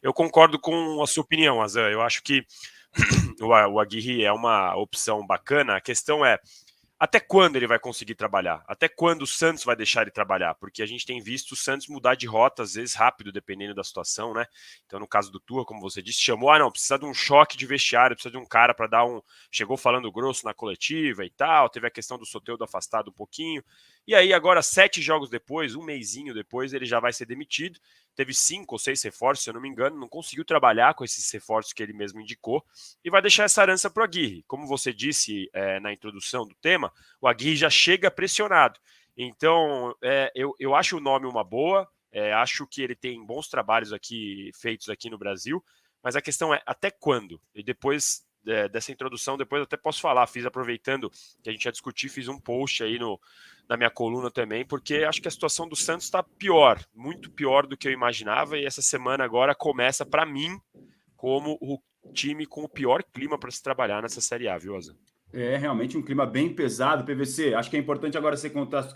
Eu concordo com a sua opinião, Azan. Eu acho que o Aguirre é uma opção bacana. A questão é, até quando ele vai conseguir trabalhar? Até quando o Santos vai deixar ele trabalhar? Porque a gente tem visto o Santos mudar de rota, às vezes rápido, dependendo da situação, né? Então, no caso do Turra, como você disse, chamou, não, precisa de um choque de vestiário, precisa de um cara para dar um... Chegou falando grosso na coletiva e tal, teve a questão do Soteldo afastado um pouquinho. E aí, agora, 7 jogos depois, um mesinho depois, ele já vai ser demitido. Teve 5 ou 6 reforços, se eu não me engano, não conseguiu trabalhar com esses reforços que ele mesmo indicou e vai deixar essa herança para o Aguirre. Como você disse na introdução do tema, o Aguirre já chega pressionado. Então, eu acho o nome uma boa, acho que ele tem bons trabalhos feitos aqui no Brasil, mas a questão é até quando? E depois dessa introdução, depois eu até posso falar, aproveitando que a gente ia discutir, fiz um post aí na minha coluna também, porque acho que a situação do Santos está pior, muito pior do que eu imaginava, e essa semana agora começa, para mim, como o time com o pior clima para se trabalhar nessa Série A, viu, Azan? É realmente um clima bem pesado, PVC. Acho que é importante agora você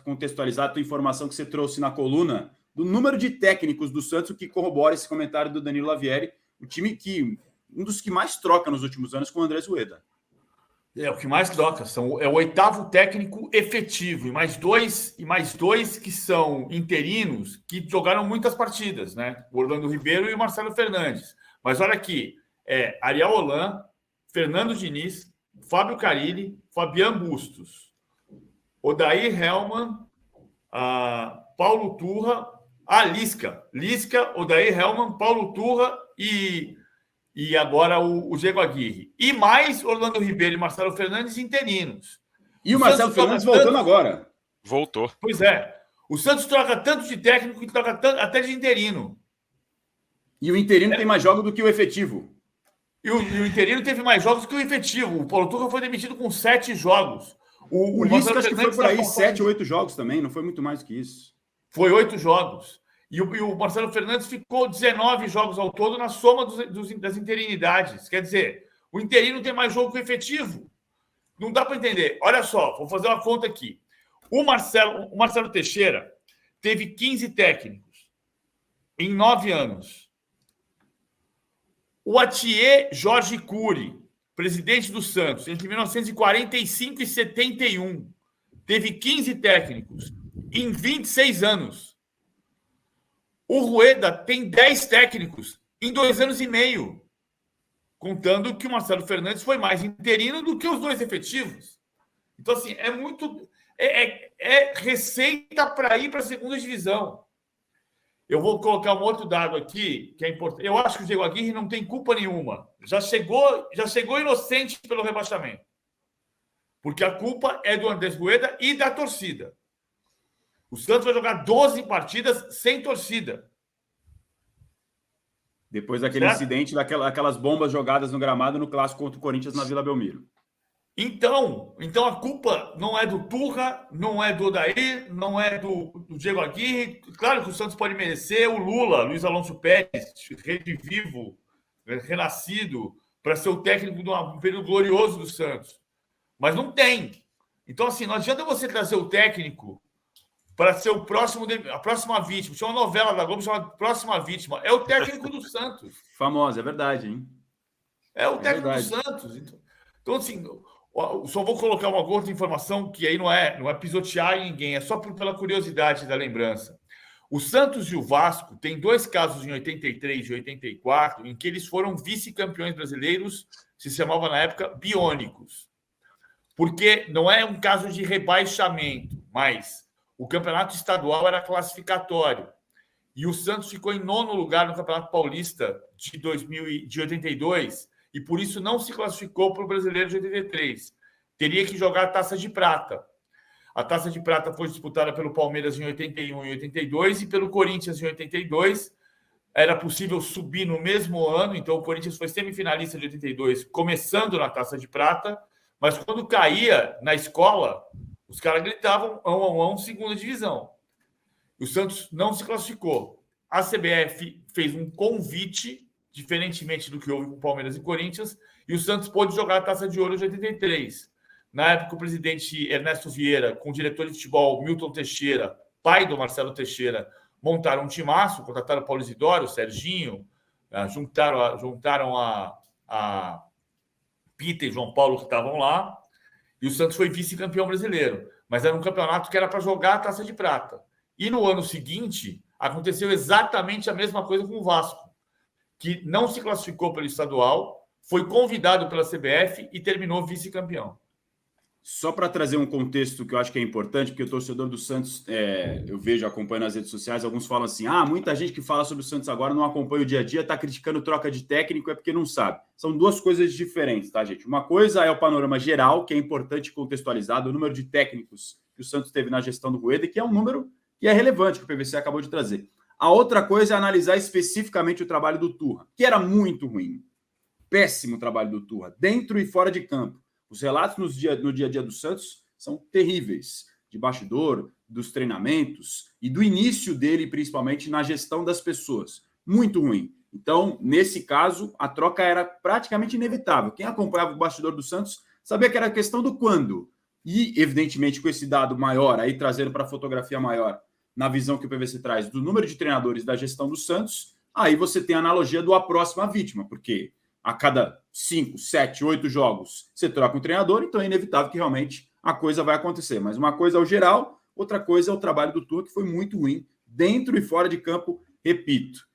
contextualizar a tua informação que você trouxe na coluna do número de técnicos do Santos, o que corrobora esse comentário do Danilo Lavieri, o time que um dos que mais troca nos últimos anos com o Andrés Rueda. É o que mais troca, é o 8º técnico efetivo, e mais dois que são interinos, que jogaram muitas partidas, né? O Orlando Ribeiro e o Marcelo Fernandes. Mas olha aqui, Ariel Holan, Fernando Diniz, Fábio Carille, Fabian Bustos, Odair Hellmann, Paulo Turra, Lisca, Odair Hellmann, Paulo Turra e agora o Diego Aguirre. E mais Orlando Ribeiro e Marcelo Fernandes interinos. E o Marcelo Fernandes voltando agora. Voltou. Pois é. O Santos troca tanto de técnico que troca até de interino. E o interino tem mais jogos do que o efetivo. E o interino teve mais jogos que o efetivo. O Paulo Turra foi demitido com 7 jogos. O Lisca acho que foi por aí 7 ou 8 jogos também. Não foi muito mais do que isso. Foi 8 jogos. E o Marcelo Fernandes ficou 19 jogos ao todo na soma das interinidades. Quer dizer, o interino tem mais jogo que o efetivo. Não dá para entender. Olha só, vou fazer uma conta aqui. O Marcelo Teixeira teve 15 técnicos em 9 anos. O Atier Jorge Cury, presidente do Santos, entre 1945 e 71, teve 15 técnicos em 26 anos. O Rueda tem 10 técnicos em 2 anos e meio, contando que o Marcelo Fernandes foi mais interino do que os 2 efetivos. Então, assim, é muito... É receita para ir para a segunda divisão. Eu vou colocar um outro dado aqui, que é importante. Eu acho que o Diego Aguirre não tem culpa nenhuma. Já chegou inocente pelo rebaixamento. Porque a culpa é do Andrés Rueda e da torcida. O Santos vai jogar 12 partidas sem torcida. Depois daquele incidente, daquelas bombas jogadas no gramado no clássico contra o Corinthians na Vila Belmiro. Então a culpa não é do Turra, não é do Odair, não é do Diego Aguirre. Claro que o Santos pode merecer o Lula, Luiz Alonso Pérez, redivivo, renascido, para ser o técnico de um período glorioso do Santos. Mas não tem. Então, assim, não adianta você trazer o técnico para ser a próxima vítima. Tinha uma novela da Globo chamada Próxima Vítima. É o técnico do Santos. Famosa, é verdade, hein? É o técnico do Santos. Então, assim, só vou colocar uma outra informação que aí não é pisotear ninguém, é só pela curiosidade da lembrança. O Santos e o Vasco têm 2 casos em 83 e 84 em que eles foram vice-campeões brasileiros, se chamava na época biônicos. Porque não é um caso de rebaixamento, mas o campeonato estadual era classificatório. E o Santos ficou em 9º lugar no Campeonato Paulista de 82 e por isso não se classificou para o Brasileiro de 83. Teria que jogar a Taça de Prata. A Taça de Prata foi disputada pelo Palmeiras em 81 e 82 e pelo Corinthians em 82. Era possível subir no mesmo ano, então o Corinthians foi semifinalista de 82, começando na Taça de Prata, mas quando caía na escola, os caras gritavam ão, segunda divisão. O Santos não se classificou. A CBF fez um convite, diferentemente do que houve com Palmeiras e Corinthians, e o Santos pôde jogar a Taça de Ouro de 83. Na época, o presidente Ernesto Vieira, com o diretor de futebol Milton Teixeira, pai do Marcelo Teixeira, montaram um timaço, contrataram o Paulo Isidoro, o Serginho, Juntaram a Peter e João Paulo, que estavam lá, e o Santos foi vice-campeão brasileiro. Mas era um campeonato que era para jogar a Taça de Prata. E no ano seguinte, aconteceu exatamente a mesma coisa com o Vasco, que não se classificou pelo estadual, foi convidado pela CBF e terminou vice-campeão. Só para trazer um contexto que eu acho que é importante, porque o torcedor do Santos, eu vejo, acompanho nas redes sociais, alguns falam assim, muita gente que fala sobre o Santos agora não acompanha o dia a dia, está criticando troca de técnico, é porque não sabe. São duas coisas diferentes, tá, gente? Uma coisa é o panorama geral, que é importante contextualizar, o número de técnicos que o Santos teve na gestão do Rueda, que é um número que é relevante, que o PVC acabou de trazer. A outra coisa é analisar especificamente o trabalho do Turra, que era muito ruim. Péssimo trabalho do Turra, dentro e fora de campo. Os relatos no dia a dia do Santos são terríveis, de bastidor, dos treinamentos e do início dele, principalmente na gestão das pessoas. Muito ruim. Então, nesse caso, a troca era praticamente inevitável. Quem acompanhava o bastidor do Santos sabia que era questão do quando. E, evidentemente, com esse dado maior, aí trazendo para a fotografia maior, na visão que o PVC traz do número de treinadores da gestão do Santos, aí você tem a analogia do a próxima vítima, porque a cada 5, 7, 8 jogos você troca um treinador, então é inevitável que realmente a coisa vai acontecer. Mas uma coisa é o geral, outra coisa é o trabalho do Turra, que foi muito ruim, dentro e fora de campo, repito.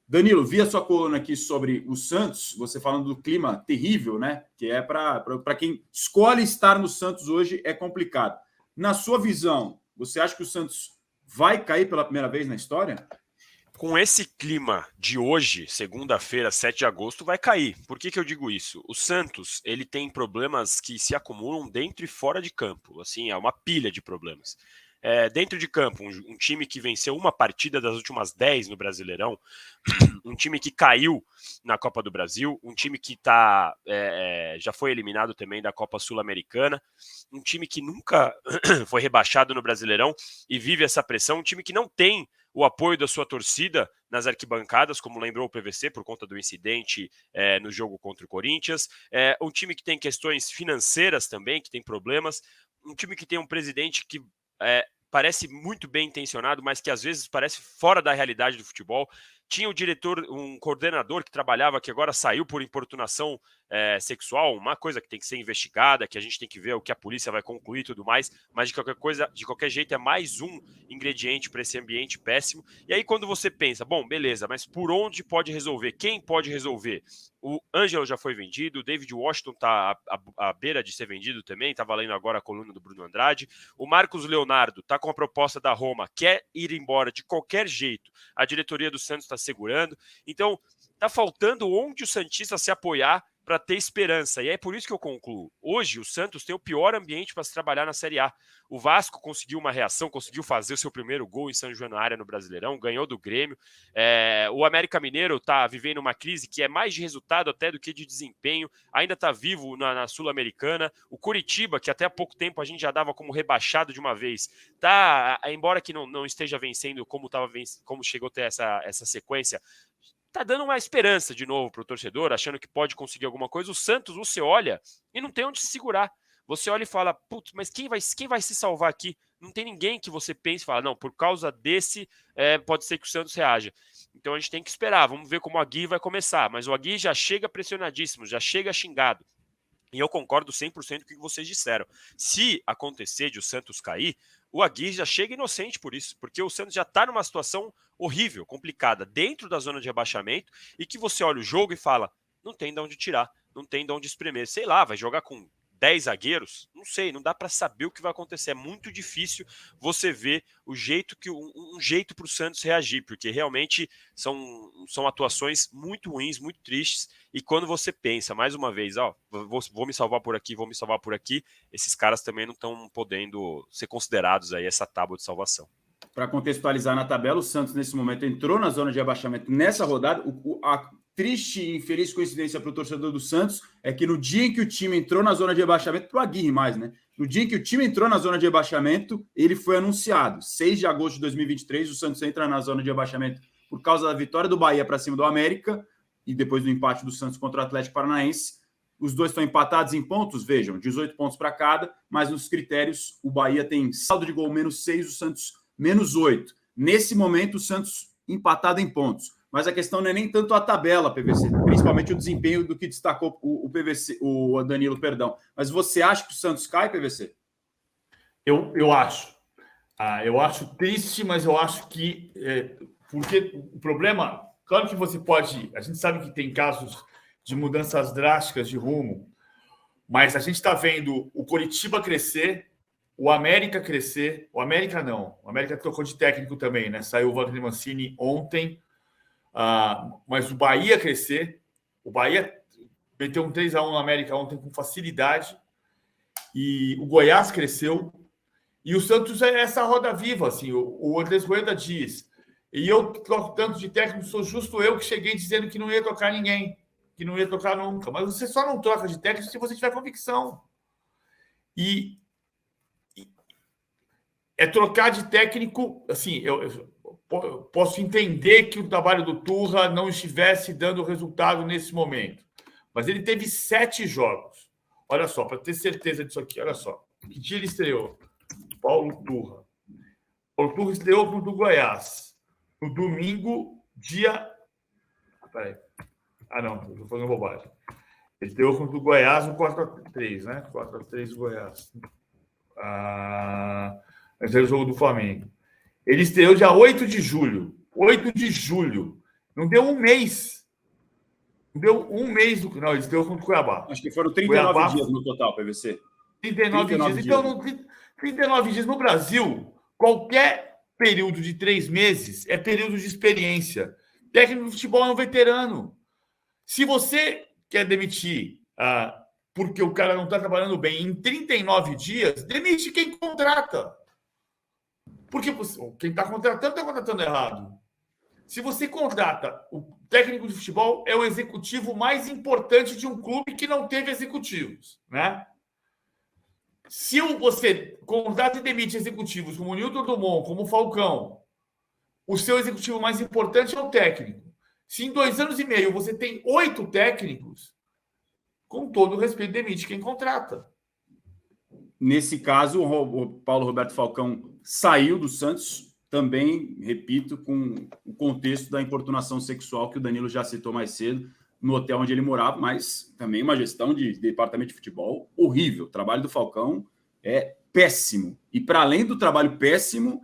Danilo, vi a sua coluna aqui sobre o Santos, você falando do clima terrível, né? Que é para quem escolhe estar no Santos hoje é complicado. Na sua visão, você acha que o Santos vai cair pela primeira vez na história? Com esse clima de hoje, segunda-feira, 7 de agosto, vai cair. Por que eu digo isso? O Santos, ele tem problemas que se acumulam dentro e fora de campo. Assim, é uma pilha de problemas. Dentro de campo, um time que venceu uma partida das últimas 10 no Brasileirão, um time que caiu na Copa do Brasil, um time que já foi eliminado também da Copa Sul-Americana, um time que nunca foi rebaixado no Brasileirão e vive essa pressão, um time que não tem o apoio da sua torcida nas arquibancadas, como lembrou o PVC, por conta do incidente no jogo contra o Corinthians, um time que tem questões financeiras também, que tem problemas, um time que tem um presidente que parece muito bem intencionado, mas que às vezes parece fora da realidade do futebol. Tinha um coordenador que trabalhava, que agora saiu por importunação sexual, uma coisa que tem que ser investigada, que a gente tem que ver o que a polícia vai concluir e tudo mais, mas de qualquer jeito é mais um ingrediente para esse ambiente péssimo. E aí quando você pensa, bom, beleza, mas por onde pode resolver? Quem pode resolver? O Ângelo já foi vendido, o David Washington está à beira de ser vendido também, está valendo agora a coluna do Bruno Andrade. O Marcos Leonardo está com a proposta da Roma, quer ir embora de qualquer jeito. A diretoria do Santos está segurando. Então, está faltando onde o santista se apoiar para ter esperança. E é por isso que eu concluo. Hoje, o Santos tem o pior ambiente para se trabalhar na Série A. O Vasco conseguiu uma reação, conseguiu fazer o seu primeiro gol em São Januário no Brasileirão, ganhou do Grêmio. O América Mineiro está vivendo uma crise que é mais de resultado até do que de desempenho. Ainda está vivo na Sul-Americana. O Coritiba, que até há pouco tempo a gente já dava como rebaixado de uma vez, embora que não esteja vencendo como chegou a ter essa sequência, tá dando uma esperança de novo para o torcedor, achando que pode conseguir alguma coisa. O Santos, você olha e não tem onde se segurar. Você olha e fala, putz, mas quem vai se salvar aqui? Não tem ninguém que você pense e fala, não, por causa desse, pode ser que o Santos reaja. Então a gente tem que esperar, vamos ver como o Aguirre vai começar. Mas o Aguirre já chega pressionadíssimo, já chega xingado. E eu concordo 100% com o que vocês disseram. Se acontecer de o Santos cair, o Aguirre já chega inocente por isso, porque o Santos já está numa situação horrível, complicada, dentro da zona de rebaixamento, e que você olha o jogo e fala, não tem de onde tirar, não tem de onde espremer. Sei lá, vai jogar com 10 zagueiros? Não sei, não dá para saber o que vai acontecer. É muito difícil você ver um jeito para o Santos reagir, porque realmente são atuações muito ruins, muito tristes. E quando você pensa, mais uma vez, vou me salvar por aqui, vou me salvar por aqui, esses caras também não estão podendo ser considerados aí essa tábua de salvação. Para contextualizar na tabela, o Santos nesse momento entrou na zona de rebaixamento nessa rodada. A triste e infeliz coincidência para o torcedor do Santos é que no dia em que o time entrou na zona de rebaixamento, para o Aguirre mais, né? No dia em que o time entrou na zona de rebaixamento, ele foi anunciado. 6 de agosto de 2023, o Santos entra na zona de rebaixamento por causa da vitória do Bahia para cima do América e depois do empate do Santos contra o Atlético Paranaense. Os dois estão empatados em pontos, vejam, 18 pontos para cada, mas nos critérios o Bahia tem saldo de gol -6, o Santos -8. Nesse momento, o Santos empatado em pontos. mas a questão não é nem tanto a tabela, PVC, principalmente o desempenho do que destacou o PVC, o Danilo, perdão. Mas você acha que o Santos cai, PVC? Eu acho. Eu acho triste, mas eu acho que... porque o problema... Claro que você pode... A gente sabe que tem casos de mudanças drásticas de rumo, mas a gente está vendo o Coritiba crescer, o América crescer. O América não. O América trocou de técnico também, né? Saiu o Wagner Mancini ontem. Mas o Bahia crescer. O Bahia meteu um 3-1 no América ontem com facilidade. E o Goiás cresceu. E o Santos é essa roda viva, assim. O Andrés Rueda diz: e eu troco tanto de técnico, sou justo eu que cheguei dizendo que não ia trocar ninguém, que não ia trocar nunca. Mas você só não troca de técnico se você tiver convicção. E é trocar de técnico, assim, eu posso entender que o trabalho do Turra não estivesse dando resultado nesse momento. Mas ele teve 7 jogos. Olha só, para ter certeza disso aqui, olha só. Que dia ele estreou? Paulo Turra. Paulo Turra estreou contra o Goiás. No domingo, dia... Peraí. Não, estou fazendo bobagem. Ele estreou contra o Goiás no 4-3, né? 4-3 do Goiás. Esse era o jogo do Flamengo. Ele estreou dia 8 de julho. 8 de julho. Não deu um mês. Não deu um mês do... Não, ele estreou contra o Cuiabá. Acho que foram 39 Cuiabá, dias no total, PVC. 39 dias. Então, 39 dias no Brasil, qualquer período de 3 meses é período de experiência. Técnico de futebol é um veterano. Se você quer demitir porque o cara não está trabalhando bem em 39 dias, demite quem contrata. Porque quem está contratando errado. Se você contrata o técnico de futebol, é o executivo mais importante de um clube que não teve executivos, né? Se você contrata e demite executivos como o Nilton Dumont, como o Falcão, o seu executivo mais importante é o técnico. Se em 2 anos e meio você tem 8 técnicos, com todo o respeito, demite quem contrata. Nesse caso, o Paulo Roberto Falcão saiu do Santos, também, repito, com o contexto da importunação sexual que o Danilo já citou mais cedo, no hotel onde ele morava, mas também uma gestão de departamento de futebol horrível. O trabalho do Falcão é péssimo. E para além do trabalho péssimo,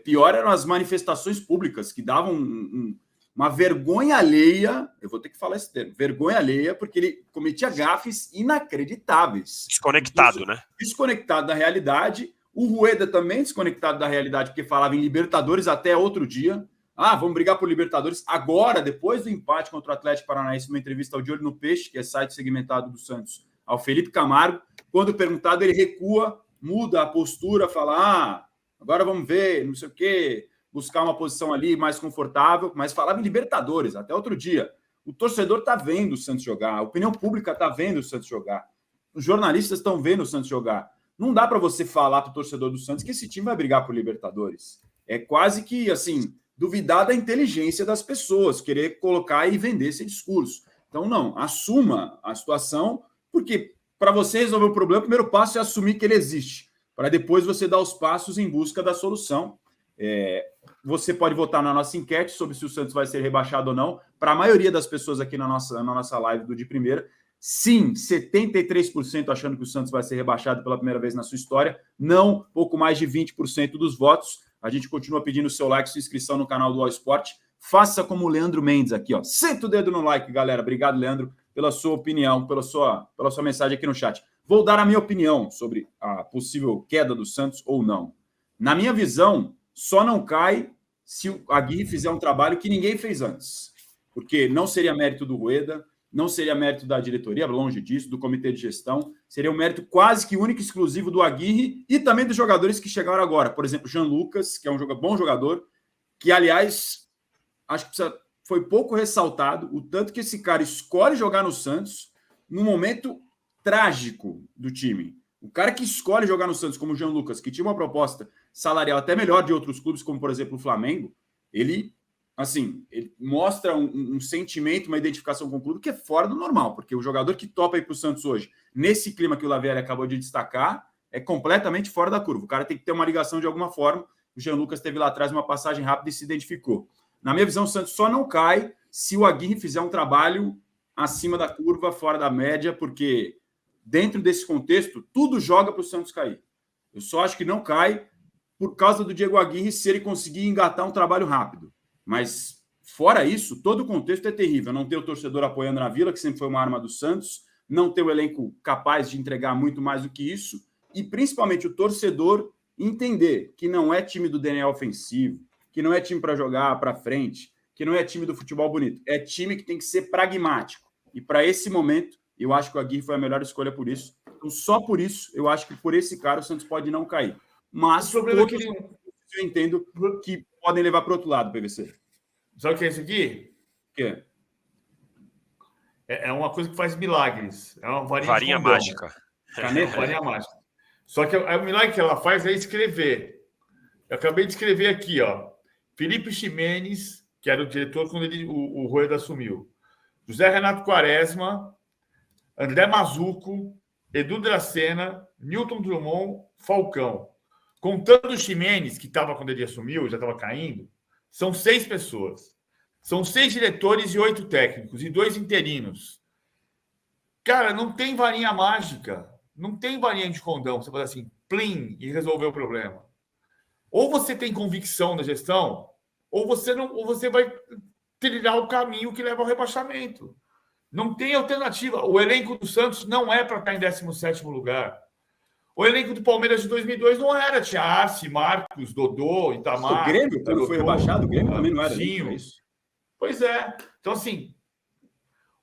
pior eram as manifestações públicas, que davam uma vergonha alheia, eu vou ter que falar esse termo, vergonha alheia, porque ele cometia gafes inacreditáveis. Desconectado, né? Desconectado da realidade. O Rueda também desconectado da realidade, porque falava em Libertadores até outro dia. Vamos brigar por Libertadores. Agora, depois do empate contra o Atlético Paranaense, numa entrevista ao De Olho no Peixe, que é site segmentado do Santos, ao Felipe Camargo, quando perguntado, ele recua, muda a postura, fala, agora vamos ver, não sei o quê, buscar uma posição ali mais confortável, mas falava em Libertadores, até outro dia. O torcedor está vendo o Santos jogar, a opinião pública está vendo o Santos jogar, os jornalistas estão vendo o Santos jogar. Não dá para você falar para o torcedor do Santos que esse time vai brigar por Libertadores. É quase que, assim, duvidar da inteligência das pessoas, querer colocar e vender esse discurso. Então, não, assuma a situação, porque para você resolver o problema, o primeiro passo é assumir que ele existe, para depois você dar os passos em busca da solução. Você pode votar na nossa enquete sobre se o Santos vai ser rebaixado ou não. Para a maioria das pessoas aqui na nossa live do De Primeira, sim, 73% achando que o Santos vai ser rebaixado pela primeira vez na sua história. Não, pouco mais de 20% dos votos. A gente continua pedindo o seu like, sua inscrição no canal do All Sport. Faça como o Leandro Mendes aqui, ó. Senta o dedo no like, galera. Obrigado, Leandro, pela sua opinião, pela sua mensagem aqui no chat. Vou dar a minha opinião sobre a possível queda do Santos ou não. Na minha visão, só não cai se o Aguirre fizer um trabalho que ninguém fez antes. Porque não seria mérito do Rueda, não seria mérito da diretoria, longe disso, do comitê de gestão. Seria um mérito quase que único e exclusivo do Aguirre e também dos jogadores que chegaram agora. Por exemplo, Jean Lucas, que é um bom jogador, que, aliás, acho que foi pouco ressaltado o tanto que esse cara escolhe jogar no Santos num momento trágico do time. O cara que escolhe jogar no Santos, como o Jean Lucas, que tinha uma proposta salarial até melhor de outros clubes, como, por exemplo, o Flamengo, ele mostra um sentimento, uma identificação com o clube que é fora do normal, porque o jogador que topa ir para o Santos hoje, nesse clima que o Lavieri acabou de destacar, é completamente fora da curva. O cara tem que ter uma ligação de alguma forma. O Jean Lucas teve lá atrás uma passagem rápida e se identificou. Na minha visão, o Santos só não cai se o Aguirre fizer um trabalho acima da curva, fora da média, porque dentro desse contexto, tudo joga para o Santos cair. Eu só acho que não cai por causa do Diego Aguirre se ele conseguir engatar um trabalho rápido. Mas, fora isso, todo o contexto é terrível. Não ter o torcedor apoiando na Vila, que sempre foi uma arma do Santos, não ter o elenco capaz de entregar muito mais do que isso, e principalmente o torcedor entender que não é time do DNA ofensivo, que não é time para jogar para frente, que não é time do futebol bonito. É time que tem que ser pragmático. E para esse momento, eu acho que o Aguirre foi a melhor escolha por isso. Então, só por isso, eu acho que por esse cara o Santos pode não cair. Mas o problema é que eu entendo que podem levar para o outro lado, PVC. Sabe o que é isso aqui? O quê? É uma coisa que faz milagres. É uma varinha mágica. Caneta, varinha mágica. Só que o milagre que ela faz é escrever. Eu acabei de escrever aqui, ó. Felipe Ximenes, que era o diretor quando o Rueda assumiu. José Renato Quaresma, André Mazuco, Edu Dracena, Newton Drummond, Falcão. Contando o Ximenes, que estava quando ele assumiu, já estava caindo, são 6 pessoas. São 6 diretores e 8 técnicos, e 2 interinos. Cara, não tem varinha mágica. Não tem varinha de condão. Você fala assim, plim, e resolveu o problema. Ou você tem convicção na gestão, ou você vai trilhar o caminho que leva ao rebaixamento. Não tem alternativa. O elenco do Santos não é para estar em 17º lugar. O elenco do Palmeiras de 2002 não era. Tinha Arce, Marcos, Dodô, Itamar. O Grêmio, quando foi rebaixado, o Grêmio também não era. Isso. Pois é. Então, assim,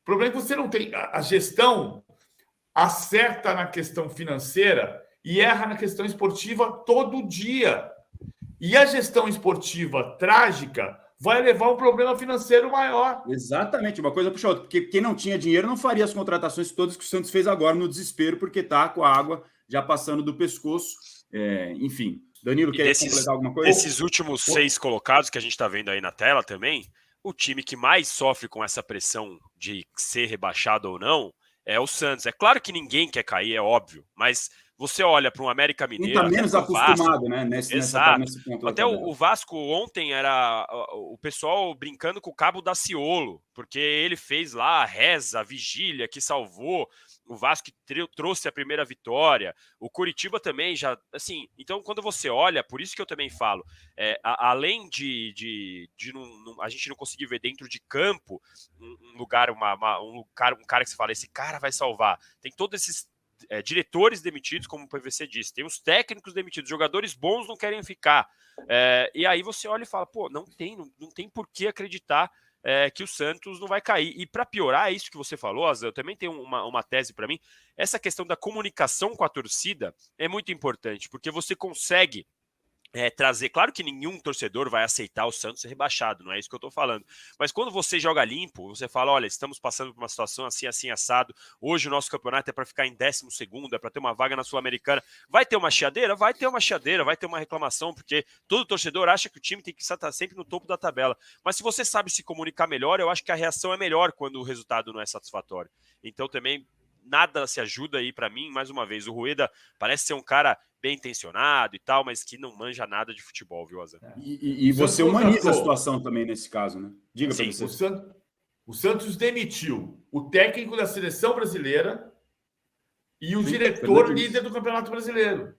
o problema é que você não tem... A gestão acerta na questão financeira e erra na questão esportiva todo dia. E a gestão esportiva trágica vai levar um problema financeiro maior. Exatamente, uma coisa puxa outra. Porque quem não tinha dinheiro não faria as contratações todas que o Santos fez agora no desespero, porque está com a água já passando do pescoço. Enfim, Danilo, quer completar alguma coisa? Esses últimos 6 colocados que a gente está vendo aí na tela também, o time que mais sofre com essa pressão de ser rebaixado ou não é o Santos. É claro que ninguém quer cair, é óbvio, mas você olha para um América Mineiro... Está menos acostumado, Vasco, né? Nesse ponto. Até o Vasco ontem era o pessoal brincando com o Cabo Daciolo, porque ele fez lá a reza, a vigília que salvou o Vasco, que trouxe a primeira vitória. O Coritiba também já... assim, então, quando você olha, por isso que eu também falo, além de a gente não conseguir ver dentro de campo um cara que você fala, esse cara vai salvar. Tem todos esses diretores demitidos, como o PVC disse, tem os técnicos demitidos, jogadores bons não querem ficar. E aí você olha e fala, pô, não tem por que acreditar que o Santos não vai cair. E para piorar isso que você falou, Azan, eu também tenho uma tese para mim, essa questão da comunicação com a torcida é muito importante, porque você consegue trazer, claro que nenhum torcedor vai aceitar o Santos ser rebaixado, não é isso que eu tô falando, mas quando você joga limpo, você fala, olha, estamos passando por uma situação assim, assim, assado, hoje o nosso campeonato é para ficar em 12º, é para ter uma vaga na Sul-Americana, vai ter uma chiadeira? Vai ter uma chiadeira, vai ter uma reclamação, porque todo torcedor acha que o time tem que estar sempre no topo da tabela, mas se você sabe se comunicar melhor, eu acho que a reação é melhor quando o resultado não é satisfatório. Então também nada se ajuda aí para mim, mais uma vez, o Rueda parece ser um cara bem intencionado e tal, mas que não manja nada de futebol, viu, Azan? E você humaniza a situação também nesse caso, né? Diga para você. O Santos demitiu o técnico da seleção brasileira e o diretor líder do Campeonato Brasileiro.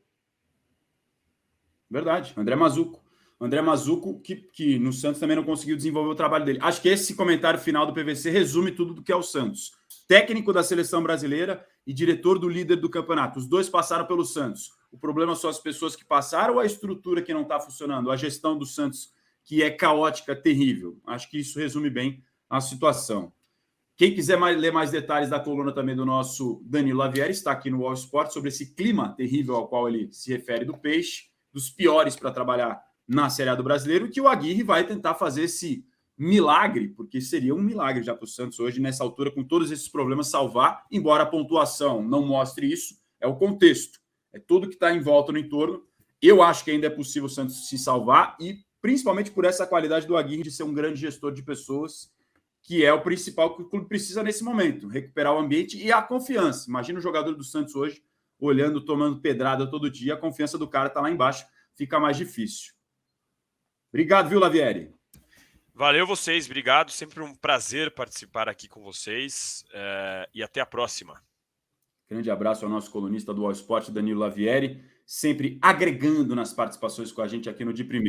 Verdade, André Mazuco. André Mazuco, que no Santos também não conseguiu desenvolver o trabalho dele. Acho que esse comentário final do PVC resume tudo do que é o Santos. Técnico da seleção brasileira e diretor do líder do campeonato. Os dois passaram pelo Santos. O problema são as pessoas que passaram ou a estrutura que não está funcionando? A gestão do Santos, que é caótica, terrível. Acho que isso resume bem a situação. Quem quiser ler mais detalhes da coluna também do nosso Danilo Lavieri, está aqui no All Sport, sobre esse clima terrível ao qual ele se refere do Peixe, dos piores para trabalhar na Série A do Brasileiro, que o Aguirre vai tentar fazer esse milagre, porque seria um milagre já para o Santos hoje, nessa altura, com todos esses problemas, salvar, embora a pontuação não mostre isso, é o contexto, é tudo que está em volta no entorno. Eu acho que ainda é possível o Santos se salvar, e principalmente por essa qualidade do Aguirre de ser um grande gestor de pessoas, que é o principal que o clube precisa nesse momento, recuperar o ambiente e a confiança. Imagina o jogador do Santos hoje, olhando, tomando pedrada todo dia, a confiança do cara está lá embaixo, fica mais difícil. Obrigado, viu, Lavieri? Valeu vocês, obrigado. Sempre um prazer participar aqui com vocês e até a próxima. Grande abraço ao nosso colunista do All Sport, Danilo Lavieri, sempre agregando nas participações com a gente aqui no De Primeira.